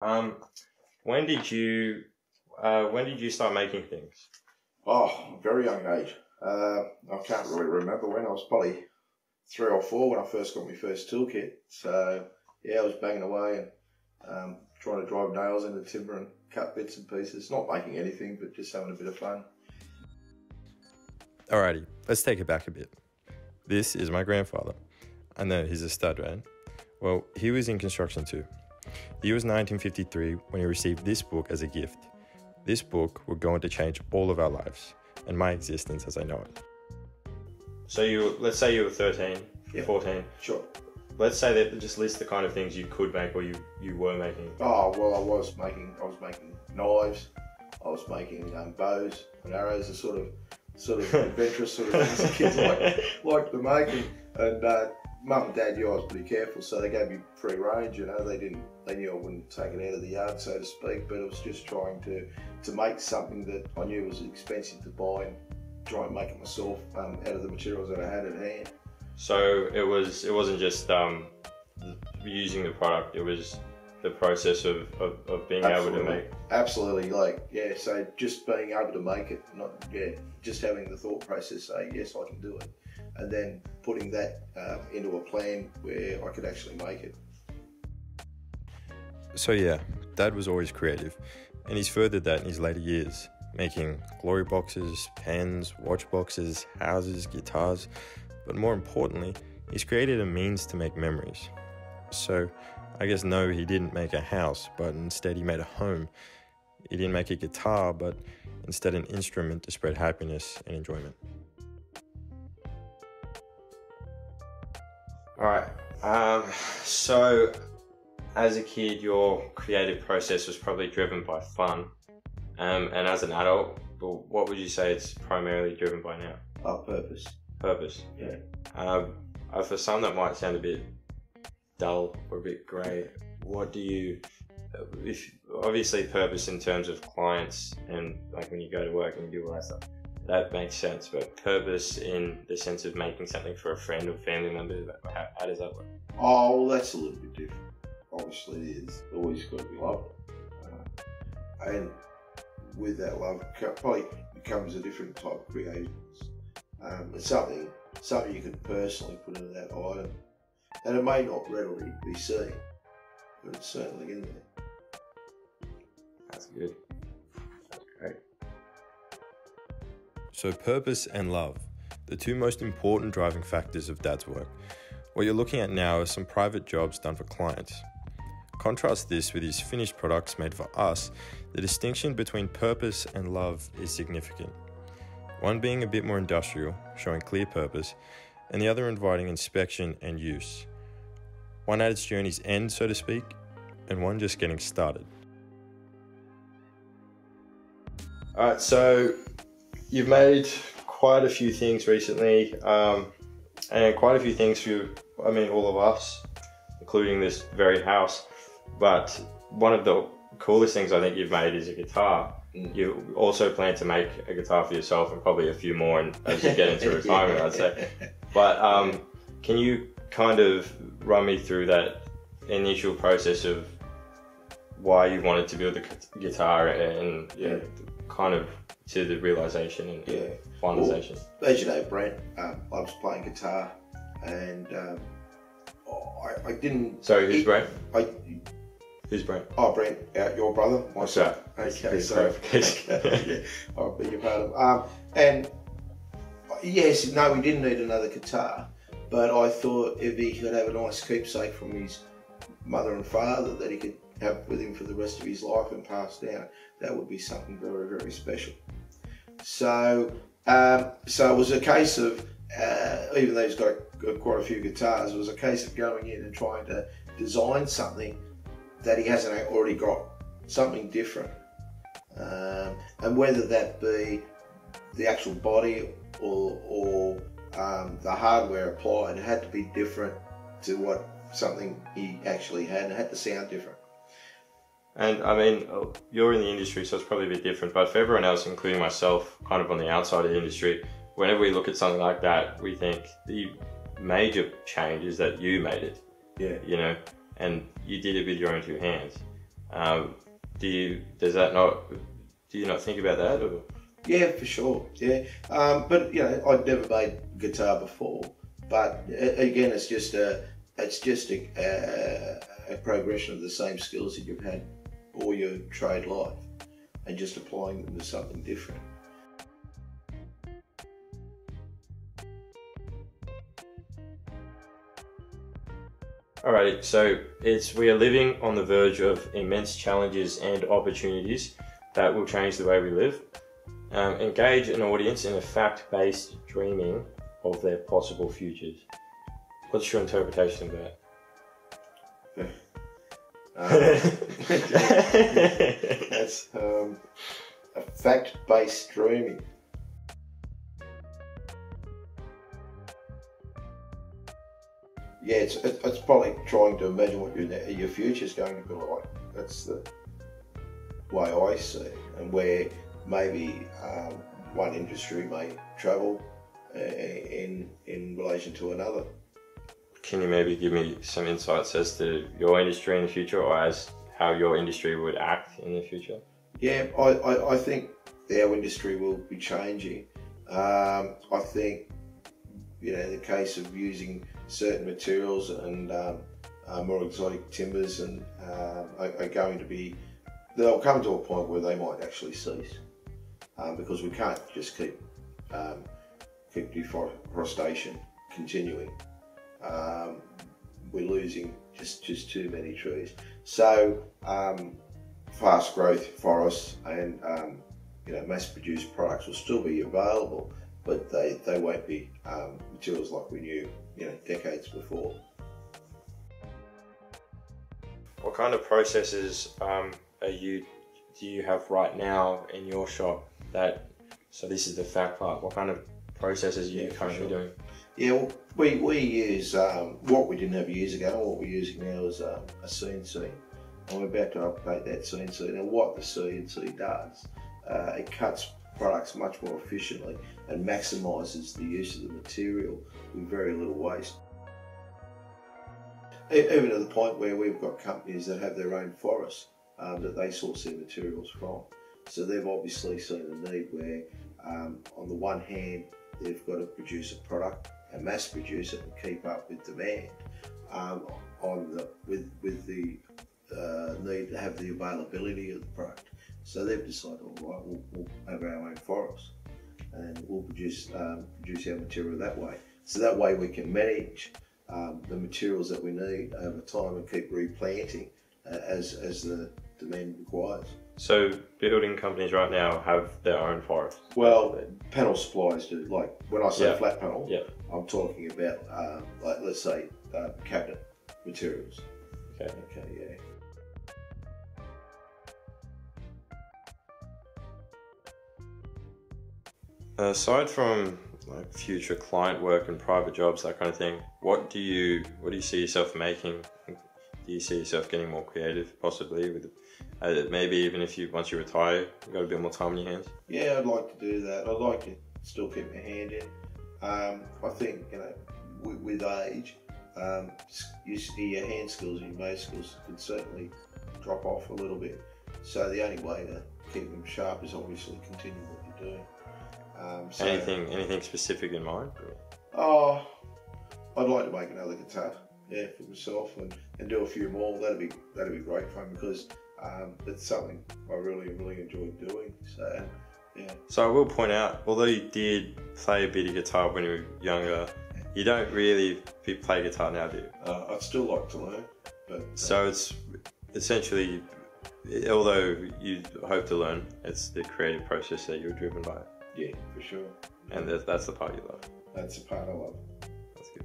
Um, when did you start making things? Oh, very young age. I can't really remember when. I was probably 3 or 4 when I first got my first toolkit. So, yeah, I was banging away and trying to drive nails into timber and cut bits and pieces. Not making anything, but just having a bit of fun. Alrighty, let's take it back a bit. This is my grandfather. I know he's a stud, right? Well, he was in construction too. The year was 1953 when he received this book as a gift. This book would go on to change all of our lives and my existence as I know it. So let's say you were 13, Yeah. 14. Sure. Let's say that just list the kind of things you could make or you were making. Oh, well, I was making knives. I was making bows and arrows, the sort of adventurous sort of things that kids like to make. And Mum and Dad knew I was pretty careful, so they gave me free range. You know, they knew I wouldn't take it out of the yard, so to speak. But it was just trying to make something that I knew was expensive to buy and try and make it myself out of the materials that I had at hand. So it wasn't just using the product, it was the process of being able to make. Absolutely, so just being able to make it, just having the thought process say, yes, I can do it. And then putting that into a plan where I could actually make it. So yeah, Dad was always creative, and he's furthered that in his later years, making glory boxes, pens, watch boxes, houses, guitars, but more importantly, he's created a means to make memories. So I guess no, he didn't make a house, but instead he made a home. He didn't make a guitar, but instead an instrument to spread happiness and enjoyment. Alright, so as a kid your creative process was probably driven by fun, and as an adult, what would you say it's primarily driven by now? Purpose. Purpose. Yeah. For some that might sound a bit dull or a bit grey, what do you, obviously purpose in terms of clients and like when you go to work and you do all that stuff, that makes sense, but purpose in the sense of making something for a friend or family member, how does that work? Oh, well, that's a little bit different. Obviously, it's always got to be love. And with that love, probably becomes a different type of creativity. It's something you could personally put into that item. And it may not readily be seen, but it's certainly in there. That's good. That's great. So purpose and love, the two most important driving factors of Dad's work. What you're looking at now are some private jobs done for clients. Contrast this with his finished products made for us. The distinction between purpose and love is significant. One being a bit more industrial, showing clear purpose, and the other inviting inspection and use. One at its journey's end, so to speak, and one just getting started. Alright, so you've made quite a few things recently, and quite a few things for, all of us, including this very house. But one of the coolest things I think you've made is a guitar. You also plan to make a guitar for yourself and probably a few more as you get into retirement, I'd say. But can you kind of run me through that initial process of why you wanted to build the guitar and kind of to the realization and finalization? Well, as you know, Brent loves playing guitar, and I didn't... Sorry, who's Brent? Who's Brent? Oh, Brent, your brother. What's that? Okay, so I'll be your part of. And yes, no, we didn't need another guitar, but I thought if he could have a nice keepsake from his mother and father that he could have with him for the rest of his life and pass down, that would be something very, very special. So it was a case of, even though he's got quite a few guitars, it was a case of going in and trying to design something that he hasn't already got, something different. And whether that be the actual body or the hardware applied, it had to be different to what something he actually had, and it had to sound different. And you're in the industry, so it's probably a bit different, but for everyone else, including myself, kind of on the outside of the industry, whenever we look at something like that, we think the major change is that you made it. Yeah. And you did it with your own two hands. Do you not think about that? Or? Yeah, for sure. Yeah, but I'd never made guitar before. But again, it's just a progression of the same skills that you've had all your trade life, and just applying them to something different. Alrighty, so we are living on the verge of immense challenges and opportunities that will change the way we live. Engage an audience in a fact-based dreaming of their possible futures. What's your interpretation of that? That's a fact-based dreaming. Yeah, it's probably trying to imagine what your future is going to be like. That's the way I see it, and where maybe one industry may travel in relation to another. Can you maybe give me some insights as to your industry in the future, or as how your industry would act in the future? Yeah, I think our industry will be changing. I think, the case of using certain materials and more exotic timbers and are going to be, they'll come to a point where they might actually cease, because we can't just keep deforestation continuing. We're losing just too many trees. So fast growth forests and mass-produced products will still be available, but they won't be materials like we knew decades before. What kind of processes do you have right now in your shop? So this is the fact part. What kind of processes are you currently doing? Yeah, well, we use what we didn't have years ago. What we're using now is a CNC, and we're about to update that CNC. Now, what the CNC does, it cuts products much more efficiently and maximises the use of the material with very little waste. Even to the point where we've got companies that have their own forests that they source their materials from. So they've obviously seen a need where, on the one hand, they've got to produce a product and mass produce it and keep up with demand, with the need to have the availability of the product. So they've decided, all right, we'll have our own forest and we'll produce our material that way. So that way we can manage the materials that we need over time and keep replanting as the demand requires. So building companies right now have their own forest? Well, panel suppliers do. Like when I say flat panel, I'm talking about let's say cabinet materials. Okay, yeah. Aside from like future client work and private jobs, that kind of thing, what do you see yourself making? Do you see yourself getting more creative, possibly with maybe even once you retire, you've got a bit more time on your hands? Yeah, I'd like to do that. I'd like to still keep my hand in. I think with age, your hand skills and your motor skills could certainly drop off a little bit. So the only way to keep them sharp is obviously continue what you're doing. So, anything specific in mind? Oh, I'd like to make another guitar, for myself and do a few more. That'd be great fun, because it's something I really enjoy doing. So yeah. So I will point out, although you did play a bit of guitar when you were younger, you don't really play guitar now, do you? I'd still like to learn, but so it's essentially, although you hope to learn, it's the creative process that you're driven by. Yeah, for sure. And that's the part you love. That's the part I love. That's good.